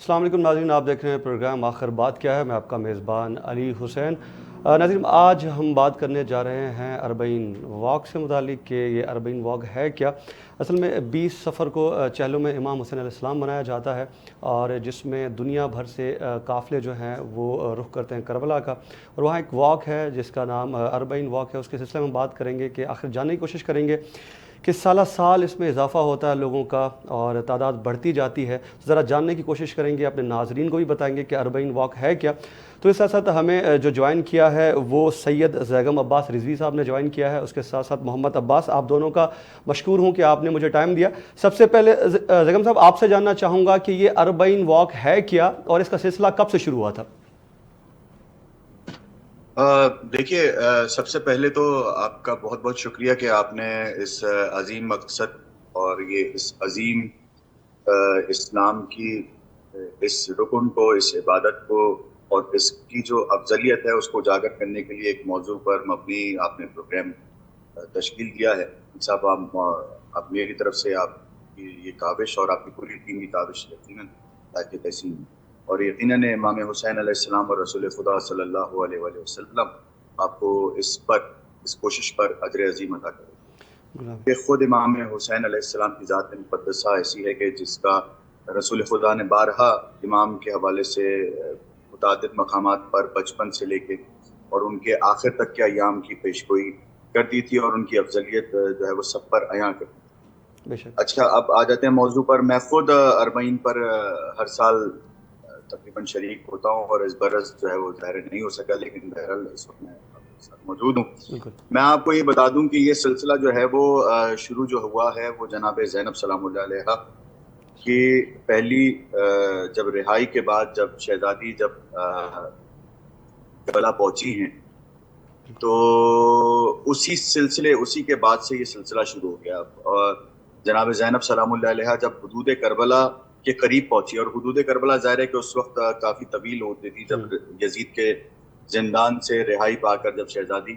السلام علیکم ناظرین، آپ دیکھ رہے ہیں پروگرام آخر بات کیا ہے۔ میں آپ کا میزبان علی حسین۔ ناظرین، آج ہم بات کرنے جا رہے ہیں اربعین واک سے متعلق کہ یہ اربعین واک ہے کیا۔ اصل میں 20 صفر کو چہلم میں امام حسین علیہ السلام منایا جاتا ہے، اور جس میں دنیا بھر سے قافلے جو ہیں وہ رخ کرتے ہیں کربلا کا، اور وہاں ایک واک ہے جس کا نام اربعین واک ہے۔ اس کے سلسلے میں بات کریں گے کہ آخر جاننے کی کوشش کریں گے کہ سالہ سال اس میں اضافہ ہوتا ہے لوگوں کا اور تعداد بڑھتی جاتی ہے۔ ذرا جاننے کی کوشش کریں گے، اپنے ناظرین کو بھی بتائیں گے کہ اربعین واک ہے کیا۔ تو اس ساتھ ساتھ ہمیں جو جوائن کیا ہے وہ سید زیغم عباس رضوی صاحب نے جوائن کیا ہے، اس کے ساتھ ساتھ محمد عباس۔ آپ دونوں کا مشکور ہوں کہ آپ نے مجھے ٹائم دیا۔ سب سے پہلے زیغم صاحب، آپ سے جاننا چاہوں گا کہ یہ اربعین واک ہے کیا اور اس کا سلسلہ کب سے شروع ہوا تھا؟ دیکھیے، سب سے پہلے تو آپ کا بہت بہت شکریہ کہ آپ نے اس عظیم مقصد اور یہ اس عظیم اسلام کی اس رکن کو، اس عبادت کو اور اس کی جو افضلیت ہے اس کو اجاگر کرنے کے لیے ایک موضوع پر مبنی آپ نے پروگرام تشکیل کیا ہے۔ صاحب، آپ میری طرف سے آپ کی یہ کاوش اور آپ کی پوری ٹیم کی کاوش یقیناً تاکہ تحسین، اور یقیناً امام حسین علیہ السلام اور رسول خدا صلی اللہ علیہ وآلہ وسلم آپ کو اس کوشش پر اجر عظیم عطا کرے کہ خود امام حسین علیہ السلام کی ذات مقدسہ ایسی ہے کہ جس کا رسول خدا نے بارہا امام کے حوالے سے متعدد مقامات پر بچپن سے لے کے اور ان کے آخر تک کے ایام کی پیشگوئی کر دی تھی، اور ان کی افضلیت جو ہے وہ سب پر عیاں کر دی۔ بے شک۔ اچھا، اب آ جاتے ہیں موضوع پر۔ میں خود اربعین پر ہر سال تقریباً شریک ہوتا ہوں، اور اس برس جو ہے وہ ظاہر نہیں ہو سکا، لیکن بہرحال اس وقت میں آپ کے ساتھ موجود ہوں۔ بالکل۔ میں آپ کو یہ بتا دوں کہ یہ سلسلہ جو ہے وہ شروع جو ہوا ہے وہ جناب زینب سلام اللہ علیہ کی پہلی جب رہائی کے بعد، جب شہزادی کربلا پہنچی ہیں، تو اسی کے بعد سے یہ سلسلہ شروع ہو گیا۔ اور جناب زینب سلام اللہ علیہ جب حدود کربلا کے قریب پہنچی، اور حدود کربلا ظاہر ہے کہ اس وقت کافی طویل ہوتی تھی، جب یزید کے زندان سے رہائی پا کر جب شہزادی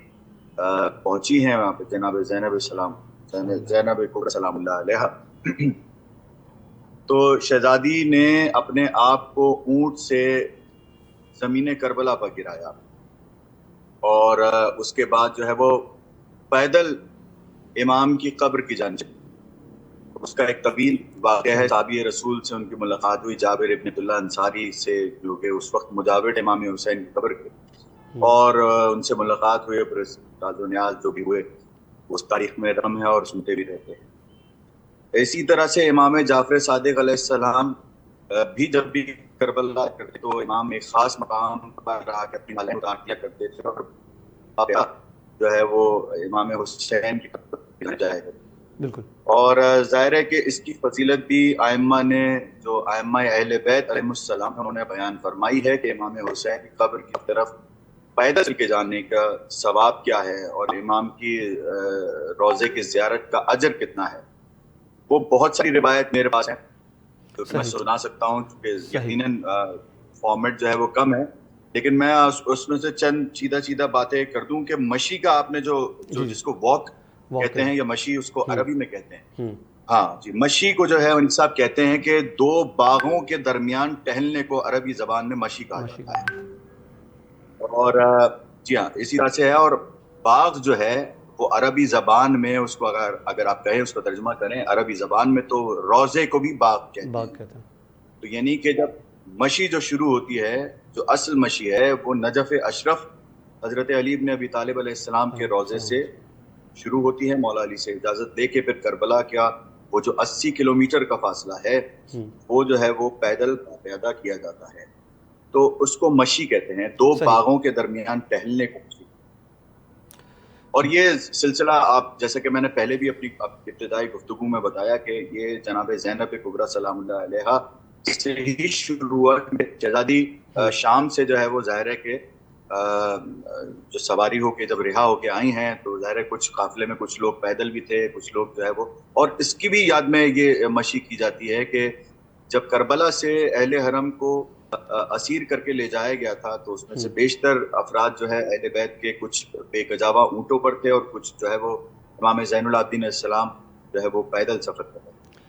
پہنچی ہیں وہاں پہ جناب زینب کبریٰ سلام اللہ علیہ، تو شہزادی نے اپنے آپ کو اونٹ سے زمین کربلا پر گرایا، اور اس کے بعد جو ہے وہ پیدل امام کی قبر کی جانب، اس کا ایک طویل واقعہ ہے۔ صحابی رسول سے ان کی ملاقات ہوئی، جابر ابن عبداللہ انصاری سے، جو کہ اس وقت مجاور امام حسین کی قبر کے، اور ان سے ملاقات ہوئی، پھر راز و نیاز جو بھی ہوئے اس تاریخ میں رقم ہے اور سنتے بھی رہتے ہیں۔ اسی طرح سے امام جعفر صادق علیہ السلام بھی جب بھی کربلا کرتے تو امام ایک خاص مقام پر رہا کہ اپنی مالیں اتار دیا کرتے تھے، اور جو ہے وہ امام حسین کی قبر جائے گا۔ بالکل۔ اور ظاہر ہے کہ اس کی فضیلت بھی ائمہ نے، جو ائمہ اہل بیت علیہ السلام، انہوں نے بیان فرمائی ہے کہ امام حسین کی قبر کی طرف پیدل چل کے جانے کا ثواب کیا ہے، اور امام کی روضے کی زیارت کا اجر کتنا ہے۔ وہ بہت ساری روایت میرے پاس ہیں جو کہ میں سنا سکتا ہوں، کیونکہ یقیناً فارمیٹ جو ہے وہ کم ہے، لیکن میں اس میں سے چند سیدھا باتیں کر دوں کہ مشی کا آپ نے جو جس کو واک کہتے ہیں یا مشی اس کو عربی میں کہتے ہیں، ہاں جی، مشی کو جو ہے ان صاحب کہتے ہیں کہ دو باغوں کے درمیان ٹہلنے کو عربی زبان میں مشی کہا جاتا ہے۔ اور جی ہاں، اسی طرح سے ہے۔ اور باغ جو ہے وہ عربی زبان میں اس کو اگر آپ کہیں، اس کو ترجمہ کریں عربی زبان میں، تو روضے کو بھی باغ کہتے ہیں۔ تو یعنی کہ جب مشی جو شروع ہوتی ہے، جو اصل مشی ہے، وہ نجف اشرف حضرت علی بن ابی طالب علیہ السلام کے روضے سے شروع ہوتی ہے، مولا علی سے اجازت لے کے، پھر کربلا کیا وہ جو 80 کلومیٹر کا فاصلہ ہے وہ جو ہے وہ پیدل پیدا کیا جاتا ہے، تو اس کو مشی کہتے ہیں، دو باغوں کے درمیان ٹہلنے کو مشی۔ اور یہ سلسلہ، آپ جیسے کہ میں نے پہلے بھی اپنی ابتدائی گفتگو میں بتایا کہ یہ جناب زینب کبریٰ سلام اللہ علیہ سے ہی شروع ہوا۔ شہزادی شام سے جو ہے وہ ظاہر ہے کہ جو سواری ہو کے جب رہا ہو کے آئی ہیں، تو ظاہر ہے کچھ قافلے میں کچھ لوگ پیدل بھی تھے، کچھ لوگ جو ہے وہ، اور اس کی بھی یاد میں یہ مشی کی جاتی ہے کہ جب کربلا سے اہل حرم کو اسیر کر کے لے جایا گیا تھا، تو اس میں سے بیشتر افراد جو ہے اہل بیت کے کچھ بے کجاوا اونٹوں پر تھے، اور کچھ جو ہے وہ امام زین العابدین علیہ السلام جو ہے وہ پیدل سفر کر رہے تھے۔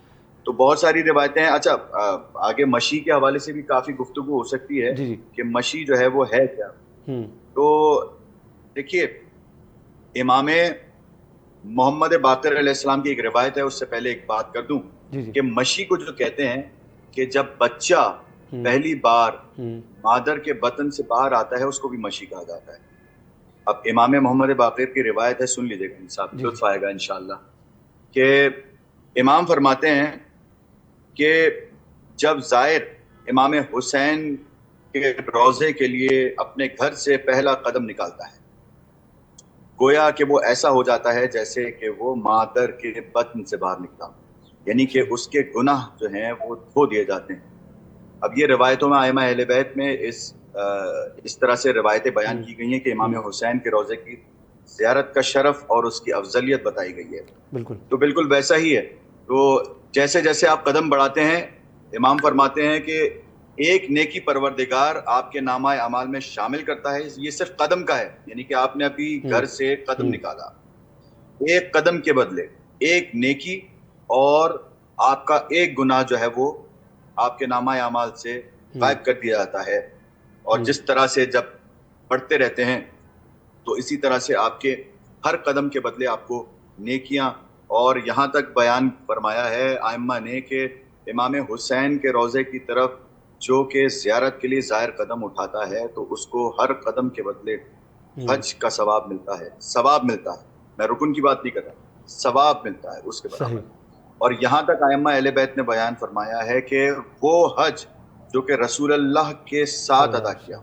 تو بہت ساری روایتیں ہیں. اچھا آگے مشی کے حوالے سے بھی کافی گفتگو ہو سکتی ہے جی جی. کہ مشی جو ہے وہ ہے کیا. تو دیکھیے امام محمد باقر علیہ السلام کی ایک روایت ہے, اس سے پہلے ایک بات کر دوں جی جی. کہ مشی کو جو کہتے ہیں کہ جب بچہ پہلی بار مادر کے بطن سے باہر آتا ہے اس کو بھی مشی کہا جاتا ہے. اب امام محمد باقر کی روایت ہے, سن لیجیے گا, انصاف لطف آئے گا انشاءاللہ, کہ امام فرماتے ہیں کہ جب زائر امام حسین کے روضے کے لیے اپنے گھر سے پہلا قدم نکالتا ہے, گویا کہ وہ ایسا ہو جاتا ہے جیسے کہ وہ مادر کے بطن سے باہر نکلا, یعنی کہ اس کے گناہ جو ہیں وہ دھو دیے جاتے ہیں. اب یہ روایتوں میں ائمہ اہل بیت میں اس طرح سے روایتیں بیان کی گئی ہیں کہ امام حسین کے روضے کی زیارت کا شرف اور اس کی افضلیت بتائی گئی ہے. بالکل. تو بالکل ویسا ہی ہے. تو جیسے جیسے آپ قدم بڑھاتے ہیں, امام فرماتے ہیں کہ ایک نیکی پروردگار آپ کے نامہ اعمال میں شامل کرتا ہے. یہ صرف قدم کا ہے, یعنی کہ آپ نے ابھی گھر سے قدم نکالا, ایک قدم کے بدلے ایک نیکی اور آپ کا ایک گناہ جو ہے وہ آپ کے نامہ اعمال سے غائب کر دیا جاتا ہے. اور جس طرح سے جب بڑھتے رہتے ہیں تو اسی طرح سے آپ کے ہر قدم کے بدلے آپ کو نیکیاں, اور یہاں تک بیان فرمایا ہے ائمہ نے کہ امام حسین کے روضے کی طرف جو کہ زیارت کے لیے زائر قدم اٹھاتا ہے تو اس کو ہر قدم کے بدلے حج کا ثواب ملتا ہے. ثواب ملتا ہے, میں رکن کی بات نہیں کر رہا, ثواب ملتا ہے اس کے برابر. اور یہاں تک ائمہ اہل بیت نے بیان فرمایا ہے کہ وہ حج جو کہ رسول اللہ کے ساتھ ادا کیا,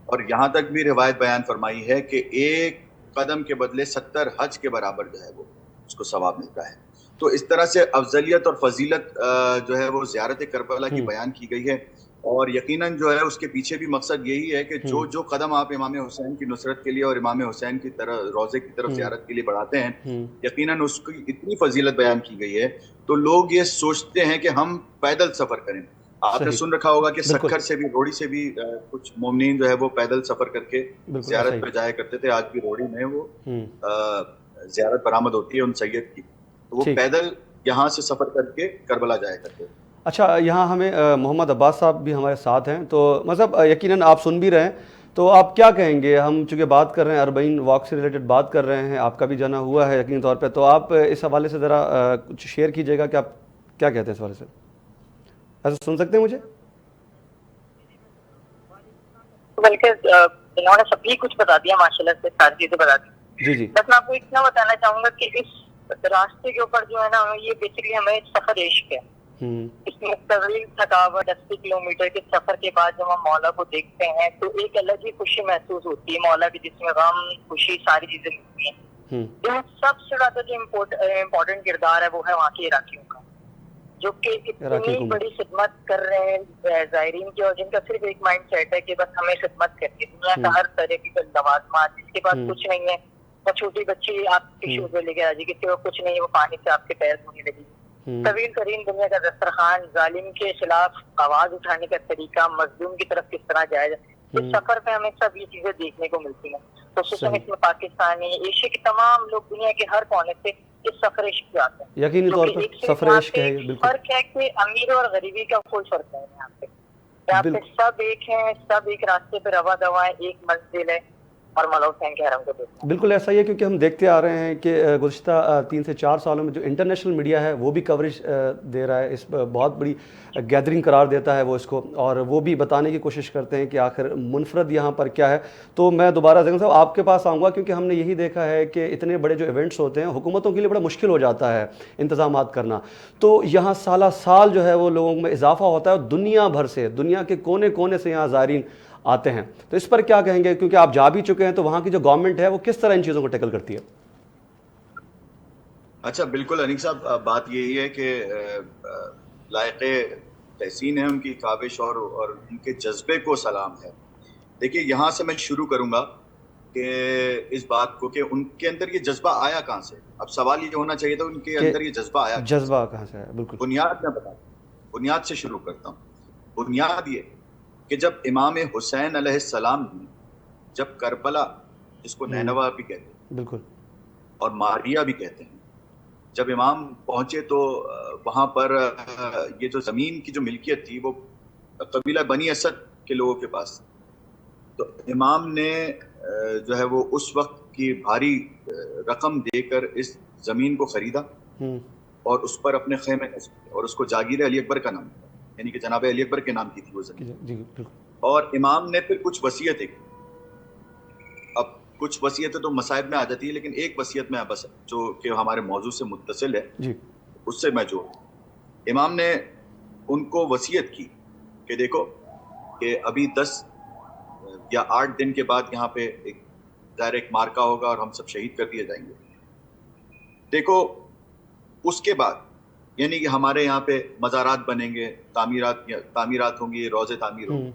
اور یہاں تک بھی روایت بیان فرمائی ہے کہ ایک قدم کے بدلے 70 حج کے برابر جو ہے وہ اس کو ثواب ملتا ہے. تو اس طرح سے افضلیت اور فضیلت جو ہے وہ زیارت کربلا کی بیان کی گئی ہے. اور یقیناً جو ہے اس کے پیچھے بھی مقصد یہی ہے کہ جو جو قدم آپ امام حسین کی نصرت کے لیے اور امام حسین کی طرف روضے کی طرف زیارت کے لیے بڑھاتے ہیں, یقیناً اس کی اتنی فضیلت بیان کی گئی ہے تو لوگ یہ سوچتے ہیں کہ ہم پیدل سفر کریں. آپ نے سن رکھا ہوگا کہ سکھر سے بھی, روڑی سے بھی کچھ مومنین جو ہے وہ پیدل سفر کر کے زیارت پہ جایا کرتے تھے. آج بھی روڑی میں وہ زیارت برآمد ہوتی ہے ان سید کی, تو وہ پیدل یہاں سے سفر کر کے کربلا جایا کرتے تھے. اچھا, یہاں ہمیں محمد عباس صاحب بھی ہمارے ساتھ ہیں, تو مطلب یقیناً آپ سن بھی رہے ہیں, تو آپ کیا کہیں گے؟ ہم چونکہ بات کر رہے ہیں اربعین واک سے ریلیٹڈ بات کر رہے ہیں, آپ کا بھی جانا ہوا ہے یقینی طور پہ, تو آپ اس حوالے سے ذرا کچھ شیئر کیجیے گا کہ آپ کیا کہتے ہیں اس حوالے سے. ایسا سن سکتے ہیں مجھے؟ بلکہ انہوں نے سب کچھ بتا دیا, ماشاءاللہ سے ساری چیزیں بتا دی. جی جی. بس میں آپ کو اتنا بتانا چاہوں گا کہ اس راستے کے اوپر جو ہے نا, یہ بیسکلی ہمیں سفر عشق ہے. اس میں طویل تھکاوٹ 80 کلومیٹر کے سفر کے بعد جب ہم مولا کو دیکھتے ہیں تو ایک الگ ہی خوشی محسوس ہوتی ہے مولا کی, جس میں غم خوشی ساری چیزیں ملتی ہیں. جو سب سے زیادہ جو امپورٹنٹ کردار ہے وہ ہے وہاں کے عراقیوں کا, جو کہ اتنی بڑی خدمت کر رہے ہیں زائرین کی, اور جن کا صرف ایک مائنڈ سیٹ ہے کہ بس ہمیں خدمت کرنی ہے. دنیا کا ہر طرح کی لوازمات, جس کے پاس کچھ نہیں ہے, وہ چھوٹی بچی آپ ٹشو پہ لے کے آ جائے گی, کسی کو کچھ نہیں ہے وہ پانی سے آپ کے پیر دھونے لگے گی. طویل ترین دنیا کا دسترخوان, ظالم کے خلاف آواز اٹھانے کا طریقہ, مظلوم کی طرف کس طرح جایا جائے, اس سفر پہ ہمیں سب یہ چیزیں دیکھنے کو ملتی ہیں. خصوصاً اس میں پاکستانی, ایشیا کے تمام لوگ دنیا کے ہر کونے سے اس سفر عشق پہ آتے ہیں. یقینی طور پر سفر عشق ہے. بالکل فرق ہے کہ امیر اور غریبی کا کوئی فرق نہیں ہے یہاں پہ. یہاں پہ سب ایک ہیں, سب ایک راستے پہ روا دوا ہے, ایک منزل ہے, اور مولا حسین کے حرم کو دیکھنا. بالکل ایسا ہی ہے, کیونکہ ہم دیکھتے آ رہے ہیں کہ گزشتہ 3 سے 4 سالوں میں جو انٹرنیشنل میڈیا ہے وہ بھی کوریج دے رہا ہے, اس بہت بڑی گیدرنگ قرار دیتا ہے وہ اس کو, اور وہ بھی بتانے کی کوشش کرتے ہیں کہ آخر منفرد یہاں پر کیا ہے. تو میں دوبارہ زین صاحب آپ کے پاس آؤں گا, کیونکہ ہم نے یہی دیکھا ہے کہ اتنے بڑے جو ایونٹس ہوتے ہیں حکومتوں کے لیے بڑا مشکل ہو جاتا ہے انتظامات کرنا, تو یہاں سالہ سال جو ہے وہ لوگوں میں اضافہ ہوتا ہے, اور دنیا بھر سے, دنیا کے کونے کونے سے یہاں زائرین آتے ہیں. تو اس پر کیا کہیں گے, کیونکہ آپ جا بھی چکے ہیں, تو وہاں کی جو گورنمنٹ ہے وہ کس طرح ان چیزوں کو ٹیکل کرتی ہے؟ اچھا بالکل انیق صاحب, بات یہی ہے کہ لائق تحسین ہے ان کی کاوش اور ان کے جذبے کو سلام ہے. دیکھیے یہاں سے میں شروع کروں گا کہ اس بات کو کہ ان کے اندر یہ جذبہ آیا کہاں سے. اب سوال یہ ہونا چاہیے تھا ان کے اندر یہ جذبہ آیا کہاں سے ہے. بالکل بنیاد میں بتا, بنیاد سے شروع کرتا ہوں. بنیاد یہ کہ جب امام حسین علیہ السلام نے جب کربلا, جس کو نینوا بھی کہتے ہیں بالکل, اور ماریہ بھی کہتے ہیں, جب امام پہنچے تو وہاں پر یہ جو زمین کی جو ملکیت تھی وہ قبیلہ بنی اسد کے لوگوں کے پاس. تو امام نے جو ہے وہ اس وقت کی بھاری رقم دے کر اس زمین کو خریدا اور اس پر اپنے خیمے نصب اور اس کو جاگیر علی اکبر کا نام دیا, یعنی کہ جناب علی اکبر کے نام کی تھی وہ زمین. اور امام نے پھر کچھ وصیتیں کی. اب کچھ وصیتیں تو مصائب میں آ جاتی ہے, لیکن ایک وصیت میں بس جو کہ ہمارے موضوع سے متصل ہے اس سے میں جو امام نے ان کو وصیت کی کہ دیکھو کہ ابھی 10 یا 8 دن کے بعد یہاں پہ ایک مارکا ہوگا اور ہم سب شہید کر دیے جائیں گے. دیکھو اس کے بعد یعنی کہ ہمارے یہاں پہ مزارات بنیں گے, تعمیرات ہوں گی, روزے تعمیر ہوں گے.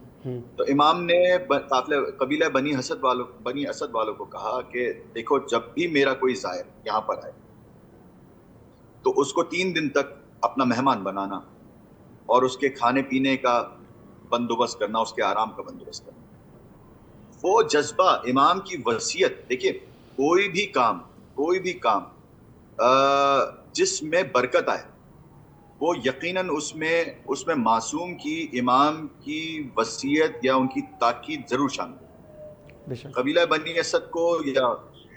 تو امام نے قبیلہ بنی اسد والوں کو کہا کہ دیکھو جب بھی میرا کوئی زائر یہاں پر آئے تو اس کو 3 دن تک اپنا مہمان بنانا اور اس کے کھانے پینے کا بندوبست کرنا, اس کے آرام کا بندوبست کرنا. وہ جذبہ امام کی وصیت, دیکھیے کوئی بھی کام جس میں برکت آئے وہ یقیناً اس میں معصوم کی امام کی وصیت یا ان کی تاکید ضرور شامل ہے. قبیلہ بنی اسد کو یا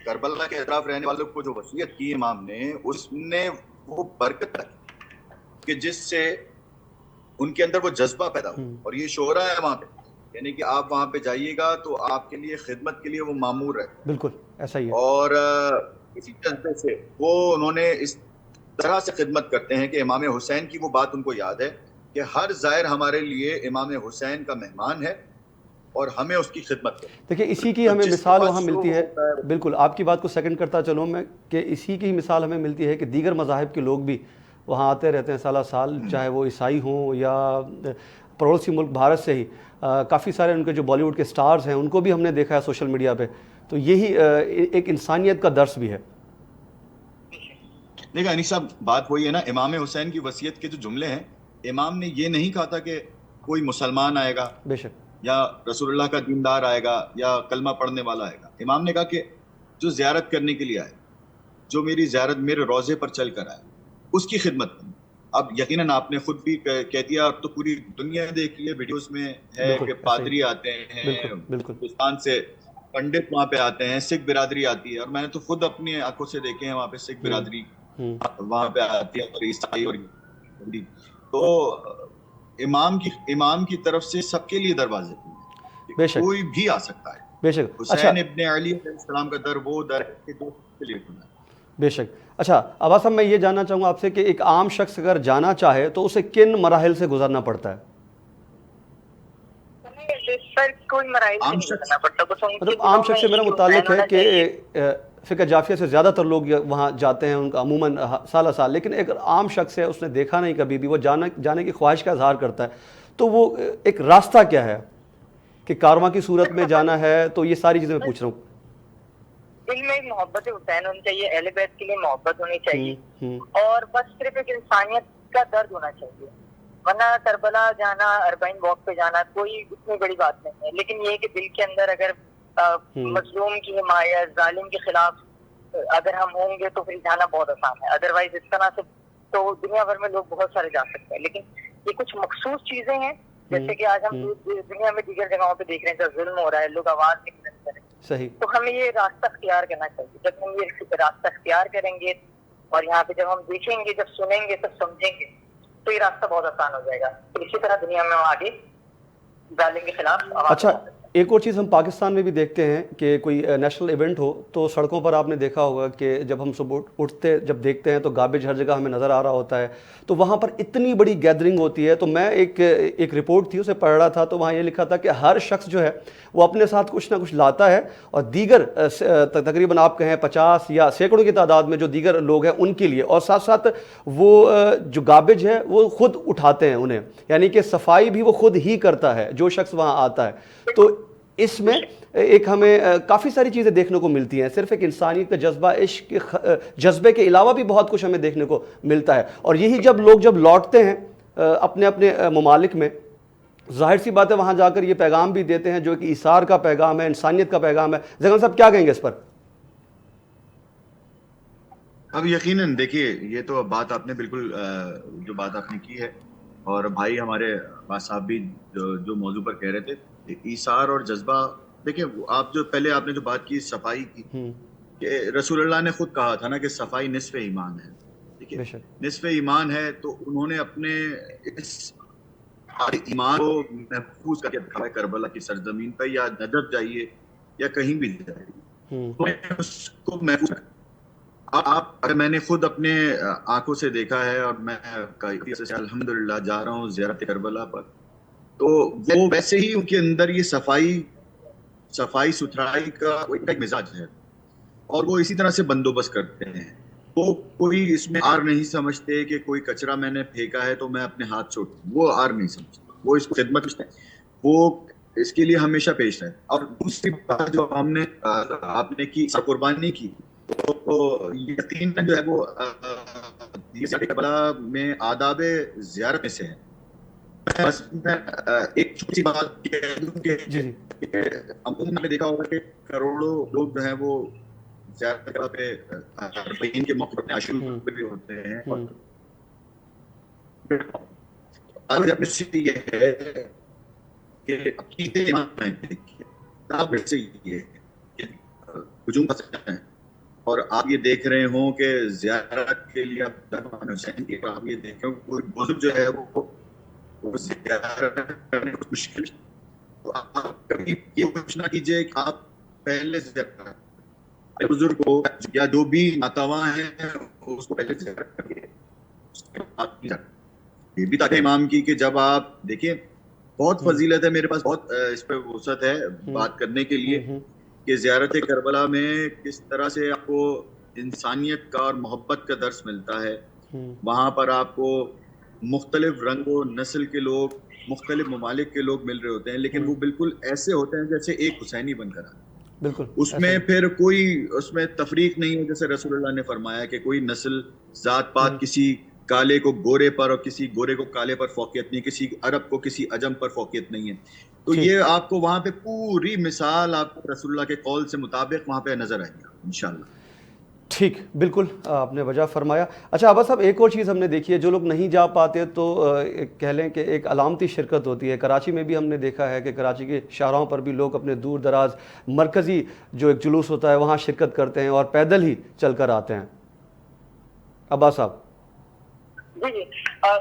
کربلا کے اطراف رہنے والوں کو جو وصیت کی امام نے, اس نے وہ برکت رکھی کہ جس سے ان کے اندر وہ جذبہ پیدا ہو. اور یہ شعرا ہے وہاں پہ, یعنی کہ آپ وہاں پہ جائیے گا تو آپ کے لیے خدمت کے لیے وہ مامور ہے. بالکل ایسا ہی ہے. اور اسی جذبے سے وہ انہوں نے اس طرح سے خدمت کرتے ہیں کہ امام حسین کی وہ بات ان کو یاد ہے کہ ہر زائر ہمارے لیے امام حسین کا مہمان ہے اور ہمیں اس کی خدمت کریں. دیکھیے اسی کی ہمیں مثال وہاں ملتی ہے. بالکل آپ کی بات کو سیکنڈ کرتا چلوں میں کہ اسی کی مثال ہمیں ملتی ہے کہ دیگر مذاہب کے لوگ بھی وہاں آتے رہتے ہیں سالہ سال, چاہے وہ عیسائی ہوں یا پڑوسی ملک بھارت سے ہی. کافی سارے ان کے جو بالی ووڈ کے سٹارز ہیں ان کو بھی ہم نے دیکھا ہے سوشل میڈیا پہ. تو یہی ایک انسانیت کا درس بھی ہے. دیکھا انیس صاحب, بات وہی ہے نا, امام حسین کی وصیت کے جو جملے ہیں, امام نے یہ نہیں کہا تھا کہ کوئی مسلمان آئے گا بے شک یا رسول اللہ کا دیندار آئے گا یا کلمہ پڑھنے والا آئے گا. امام نے کہا کہ جو زیارت کرنے کے لیے آئے, جو میری زیارت میرے روضے پر چل کر آئے, اس کی خدمت کریں. اب یقیناً آپ نے خود بھی کہہ دیا, اب تو پوری دنیا دیکھ لیے ویڈیوز میں ہے کہ پادری آتے ہیں ہندوستان سے, پنڈت وہاں پہ آتے ہیں, سکھ برادری آتی ہے, اور میں نے تو خود اپنی آنکھوں سے دیکھے ہیں وہاں پہ سکھ برادری وہاں پہ آتی ہے, اور عیسائی اور تو امام کی طرف سے سب کے لیے دروازے ہیں, کوئی بھی آ سکتا ہے. بے شک. حسین ابن علی علیہ السلام کا در وہ در ہے کہ جو کے لیے کھلا ہے. بے شک. اچھا عباس صاحب, میں یہ جاننا چاہوں گا آپ سے کہ ایک عام شخص اگر جانا چاہے تو اسے کن مراحل سے گزرنا پڑتا ہے؟ مطلب عام شخص سے میرا متعلق ہے کہ فقہ جعفیہ سے زیادہ تر لوگ وہاں جاتے ہیں, ان کا عموماً سالہ سال, لیکن ایک عام شخص ہے, اس نے دیکھا نہیں کبھی بھی, وہ جانے کی خواہش کا اظہار کرتا ہے, تو وہ ایک راستہ کیا ہے کہ کارواں کی صورت میں جانا ہے؟ تو یہ ساری چیزیں میں پوچھ رہا ہوں. دل میں ایک محبت حسین ہونی چاہیے, اہل بیت کے لیے محبت ہونی چاہیے, اور بس صرف ایک انسانیت کا درد ہونا چاہیے. ورنہ کربلا جانا, اربعین واک پہ جانا کوئی اتنی بڑی بات نہیں ہے, لیکن یہ کہ دل کے اندر اگر مظلوم کی حمایت, ظالم کے خلاف اگر ہم ہوں گے تو پھر جانا بہت آسان ہے. ادروائز اس طرح سے تو دنیا بھر میں لوگ بہت سارے جا سکتے ہیں, لیکن یہ کچھ مخصوص چیزیں ہیں جیسے کہ آج ہم دنیا میں دیگر جگہوں پہ دیکھ رہے ہیں جب ظلم ہو رہا ہے, لوگ آواز نہیں بلند کریں. صحیح. تو ہمیں یہ راستہ اختیار کرنا چاہیے. جب ہم یہ راستہ اختیار کریں گے اور یہاں پہ جب ہم دیکھیں گے, جب سنیں گے, تب سمجھیں گے, تو یہ راستہ بہت آسان ہو جائے گا. تو اسی طرح دنیا میں ہم آگے ظالم کے خلاف. اچھا ایک اور چیز ہم پاکستان میں بھی دیکھتے ہیں کہ کوئی نیشنل ایونٹ ہو تو سڑکوں پر آپ نے دیکھا ہوگا کہ جب ہم صبح اٹھتے جب دیکھتے ہیں تو گاربیج ہر جگہ ہمیں نظر آ رہا ہوتا ہے, تو وہاں پر اتنی بڑی گیدرنگ ہوتی ہے. تو میں ایک رپورٹ تھی اسے پڑھ رہا تھا, تو وہاں یہ لکھا تھا کہ ہر شخص جو ہے وہ اپنے ساتھ کچھ نہ کچھ لاتا ہے, اور دیگر تقریباً آپ کہیں 50 یا سینکڑوں کی تعداد میں جو دیگر لوگ ہیں ان کے لیے, اور ساتھ ساتھ وہ جو گاربیج ہے وہ خود اٹھاتے ہیں انہیں, یعنی کہ صفائی بھی وہ خود ہی کرتا ہے جو شخص وہاں آتا ہے. تو اس میں ایک ہمیں کافی ساری چیزیں دیکھنے کو ملتی ہیں. صرف ایک انسانیت کا جذبہ, عشق کے جذبے کے علاوہ بھی بہت کچھ ہمیں دیکھنے کو ملتا ہے. اور یہی جب لوگ لوٹتے ہیں اپنے اپنے ممالک میں, ظاہر سی بات ہے وہاں جا کر یہ پیغام بھی دیتے ہیں جو کہ ایثار کا پیغام ہے, انسانیت کا پیغام ہے. زغن صاحب کیا کہیں گے اس پر؟ اب یقیناً دیکھیے یہ تو بات آپ نے بالکل جو بات آپ نے کی ہے، اور بھائی ہمارے عباس صاحب بھی جو موضوع پر کہہ رہے تھے، ایثار اور جذبہ. دیکھیں آپ جو پہلے آپ نے جو بات کی صفائی کی، کہ رسول اللہ نے خود کہا تھا نا کہ صفائی نصف ایمان ہے. دیکھیے بے شک. نصف ایمان ہے، تو انہوں نے اپنے اس ایمان کو محفوظ کر کے رکھا ہے کربلا کی سرزمین پہ، یا نجف جائیے یا کہیں بھی جائیے، اس کو محفوظ رکھا. آپ اگر میں نے خود اپنے آنکھوں سے دیکھا ہے، اور میں الحمدللہ جا رہا ہوں زیارت کربلا پر، تو وہ ویسے ہی ان کے اندر یہ صفائی ستھرائی کا ایک مزاج ہے، اور وہ اسی طرح سے بندوبست کرتے ہیں. وہ کوئی اس میں آر نہیں سمجھتے کہ کوئی کچرا میں نے پھینکا ہے تو میں اپنے ہاتھ سے اٹھاؤں، وہ آر نہیں سمجھتے، وہ اس کو خدمت سمجھتے ہیں، وہ اس کے لیے ہمیشہ پیش ہے. اور دوسری بات جو آپ نے کی قربانی کی، تو یقیناً جو ہے وہ کربلا میں آداب زیارت میں سے ہے. بس میں ایک چھوٹی سی بات کہہ دوں کہ جی جی. ہم نے دیکھا ہوگا کہ کروڑوں لوگ جو ہیں وہ زیارت کربلا پہ عرفین کے موقع پر عاشور پہ بھی ہوتے ہیں. اور یہ ہے کہ عقیدے ایمان سے یہ ہجوم کر سکتے ہیں. اور آپ یہ دیکھ رہے ہوں کہ زیارت کے لیے حسین کی آپ یہ دیکھیں کوئی بزرگ جو ہے وہ زیارت کرنے کو مشکل. تو آپ کبھی یہ کوشش نہ کیجیے کہ آپ پہلے سے بزرگ کو یا جو بھی ناتواں ہیں اس کو پہلے سے یہ بھی تاکہ امام کی کہ جب آپ دیکھیں بہت فضیلت ہے، میرے پاس بہت اس پہ وسعت ہے بات کرنے کے لیے کہ زیارت کربلا میں کس طرح سے آپ کو انسانیت کا اور محبت کا درس ملتا ہے. وہاں پر آپ کو مختلف رنگ و نسل کے لوگ، مختلف ممالک کے لوگ مل رہے ہوتے ہیں، لیکن وہ بالکل ایسے ہوتے ہیں جیسے ایک حسینی بن کر آتے. بالکل اس میں پھر کوئی اس میں تفریق نہیں ہے، جیسے رسول اللہ نے فرمایا کہ کوئی نسل ذات پات کسی کالے کو گورے پر اور کسی گورے کو کالے پر فوقیت نہیں، کسی عرب کو کسی عجم پر فوقیت نہیں ہے. تو یہ آپ کو وہاں پہ پوری مثال آپ کو رسول اللہ کے قول سے مطابق وہاں پہ نظر آئے گا انشاءاللہ. ٹھیک، بالکل آپ نے وجہ فرمایا. اچھا عباس صاحب، ایک اور چیز ہم نے دیکھی ہے، جو لوگ نہیں جا پاتے تو کہہ لیں کہ ایک علامتی شرکت ہوتی ہے. کراچی میں بھی ہم نے دیکھا ہے کہ کراچی کے شاہراہوں پر بھی لوگ اپنے دور دراز مرکزی جو ایک جلوس ہوتا ہے وہاں شرکت کرتے ہیں اور پیدل ہی چل کر آتے ہیں. عباس صاحب. جی جی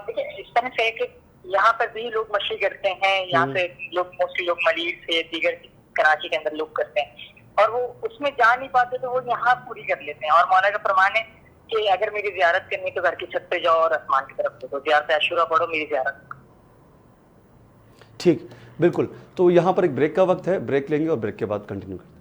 دیکھیے اس طرح سے کہ یہاں پر بھی لوگ مشی کرتے ہیں، یہاں سے لوگ موسٹلی لوگ ملیز سے دیگر کراچی کے اندر لوگ کرتے ہیں، اور وہ اس میں جا نہیں پاتے تو وہ یہاں پوری کر لیتے ہیں. اور مولا کا فرمان ہے کہ اگر میری زیارت کرنی تو گھر کی چھت پہ جاؤ اور آسمان کی طرف دیکھو، زیارت عاشورہ پڑھو، میری زیارت. ٹھیک، بالکل. تو یہاں پر ایک بریک کا وقت ہے، بریک لیں گے اور بریک کے بعد کنٹینیو کریں.